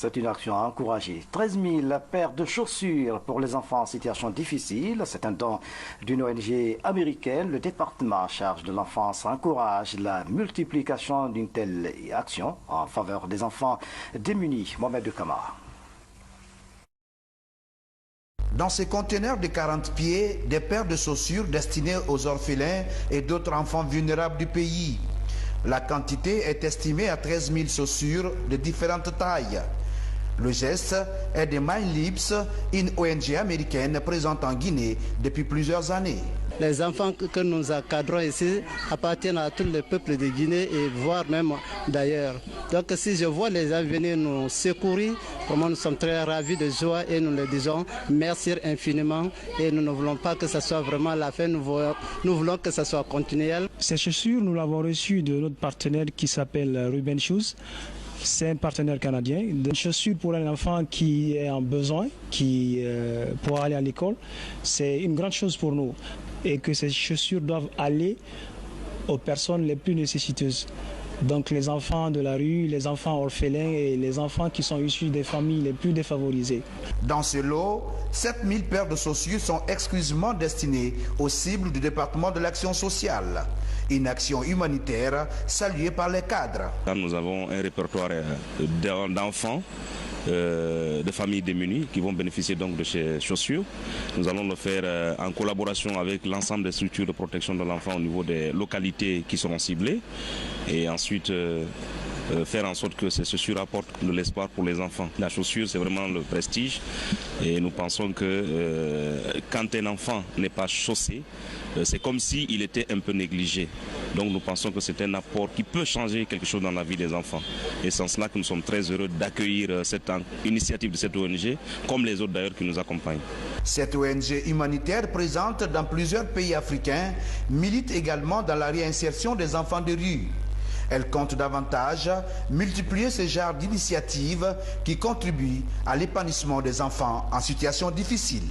C'est une action à encourager. 13 000 paires de chaussures pour les enfants en situation difficile. C'est un don d'une ONG américaine. Le département en charge de l'enfance encourage la multiplication d'une telle action en faveur des enfants démunis. Mohamed Kamara. Dans ces conteneurs de 40 pieds, des paires de chaussures destinées aux orphelins et d'autres enfants vulnérables du pays. La quantité est estimée à 13 000 chaussures de différentes tailles. Le geste est de Mind Lips, une ONG américaine présente en Guinée depuis plusieurs années. Les enfants que nous encadrons ici appartiennent à tous les peuples de Guinée et voire même d'ailleurs. Donc si je vois les gens venir nous secourir, vraiment nous sommes très ravis de joie et nous leur disons merci infiniment et nous ne voulons pas que ce soit vraiment la fin, nous voulons que ce soit continuel. Ces chaussures, nous l'avons reçues de notre partenaire qui s'appelle Ruben Shoes. C'est un partenaire canadien. Des chaussures pour un enfant qui est en besoin, pour aller à l'école, c'est une grande chose pour nous. Et que ces chaussures doivent aller aux personnes les plus nécessiteuses. Donc les enfants de la rue, les enfants orphelins et les enfants qui sont issus des familles les plus défavorisées. Dans ce lot, 7000 paires de chaussures sont exclusivement destinées aux cibles du département de l'action sociale. Une action humanitaire saluée par les cadres. Nous avons un répertoire d'enfants, de familles démunies qui vont bénéficier donc de ces chaussures. Nous allons le faire en collaboration avec l'ensemble des structures de protection de l'enfant au niveau des localités qui seront ciblées et ensuite faire en sorte que ces chaussures apportent de l'espoir pour les enfants. La chaussure, c'est vraiment le prestige et nous pensons que quand un enfant n'est pas chaussé, c'est comme s'il était un peu négligé. Donc nous pensons que c'est un apport qui peut changer quelque chose dans la vie des enfants. Et c'est en cela que nous sommes très heureux d'accueillir cette initiative de cette ONG, comme les autres d'ailleurs qui nous accompagnent. Cette ONG humanitaire présente dans plusieurs pays africains milite également dans la réinsertion des enfants de rue. Elle compte davantage multiplier ce genre d'initiatives qui contribuent à l'épanouissement des enfants en situation difficile.